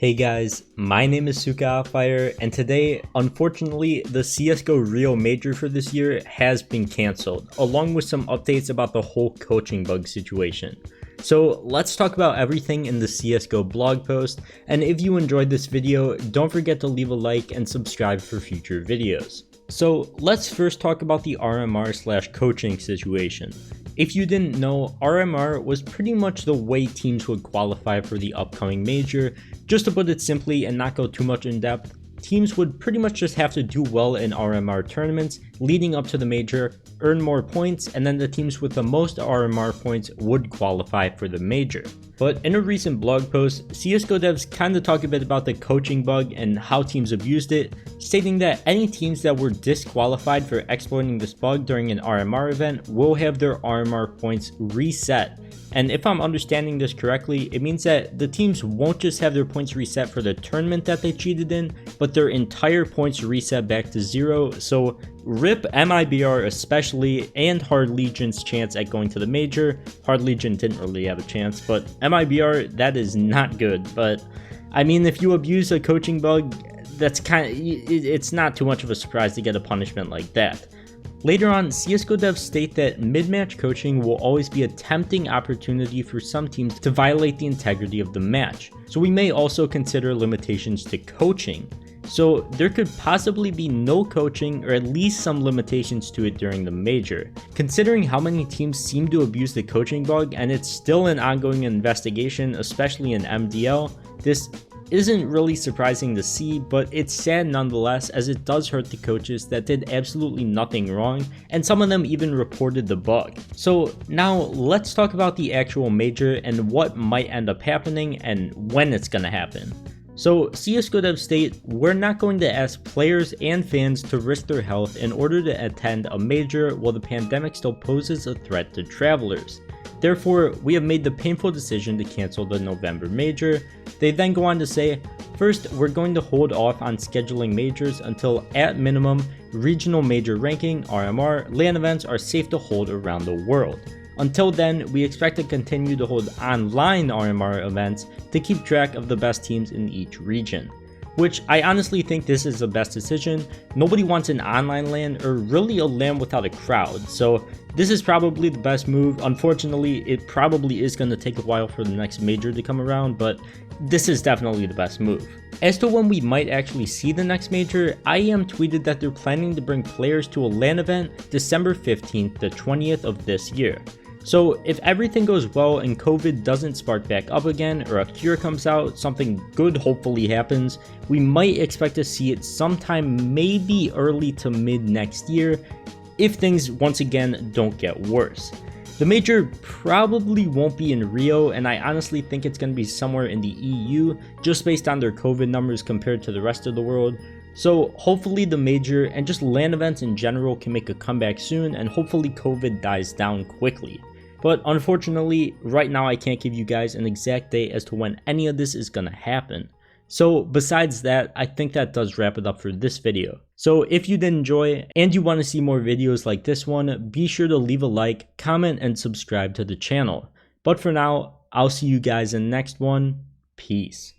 Hey guys, my name is CykaHotFire, and today, unfortunately, the CSGO RIO major for this year has been cancelled, along with some updates about the whole coaching bug situation. So let's talk about everything in the CSGO blog post, and if you enjoyed this video, don't forget to leave a like and subscribe for future videos. So let's first talk about the RMR/coaching situation. If you didn't know, RMR was pretty much the way teams would qualify for the upcoming major. Just to put it simply and not go too much in depth, teams would pretty much just have to do well in RMR tournaments leading up to the major, earn more points, and then the teams with the most RMR points would qualify for the major. But in a recent blog post, CSGO devs kinda talk a bit about the coaching bug and how teams abused it, stating that any teams that were disqualified for exploiting this bug during an RMR event will have their RMR points reset. And if I'm understanding this correctly, it means that the teams won't just have their points reset for the tournament that they cheated in, but their entire points reset back to 0. So RIP MIBR especially, and Hard Legion's chance at going to the major. Hard Legion didn't really have a chance, but MIBR, that is not good. But I mean, if you abuse a coaching bug, that's it's not too much of a surprise to get a punishment like that. Later on, CSGO devs state that mid-match coaching will always be a tempting opportunity for some teams to violate the integrity of the match, so we may also consider limitations to coaching. So there could possibly be no coaching, or at least some limitations to it during the major. Considering how many teams seem to abuse the coaching bug and it's still an ongoing investigation, especially in MDL, this isn't really surprising to see, but it's sad nonetheless, as it does hurt the coaches that did absolutely nothing wrong, and some of them even reported the bug. So now let's talk about the actual major and what might end up happening and when it's gonna happen. So CSGO devs state, we're not going to ask players and fans to risk their health in order to attend a major while the pandemic still poses a threat to travelers. Therefore, we have made the painful decision to cancel the November major. They then go on to say, first, we're going to hold off on scheduling majors until, at minimum, regional major ranking (RMR) LAN events are safe to hold around the world. Until then, we expect to continue to hold online RMR events to keep track of the best teams in each region. Which I honestly think this is the best decision. Nobody wants an online LAN, or really a LAN without a crowd, so this is probably the best move. Unfortunately, it probably is going to take a while for the next major to come around, but this is definitely the best move. As to when we might actually see the next major, IEM tweeted that they're planning to bring players to a LAN event December 15th to 20th of this year. So if everything goes well and COVID doesn't spark back up again, or a cure comes out, something good hopefully happens, we might expect to see it sometime maybe early to mid next year, if things once again don't get worse. The major probably won't be in Rio, and I honestly think it's going to be somewhere in the EU, just based on their COVID numbers compared to the rest of the world. So hopefully the major and just LAN events in general can make a comeback soon, and hopefully COVID dies down quickly. But unfortunately, right now I can't give you guys an exact date as to when any of this is gonna happen. So besides that, I think that does wrap it up for this video. So if you did enjoy and you want to see more videos like this one, be sure to leave a like, comment, and subscribe to the channel. But for now, I'll see you guys in the next one. Peace.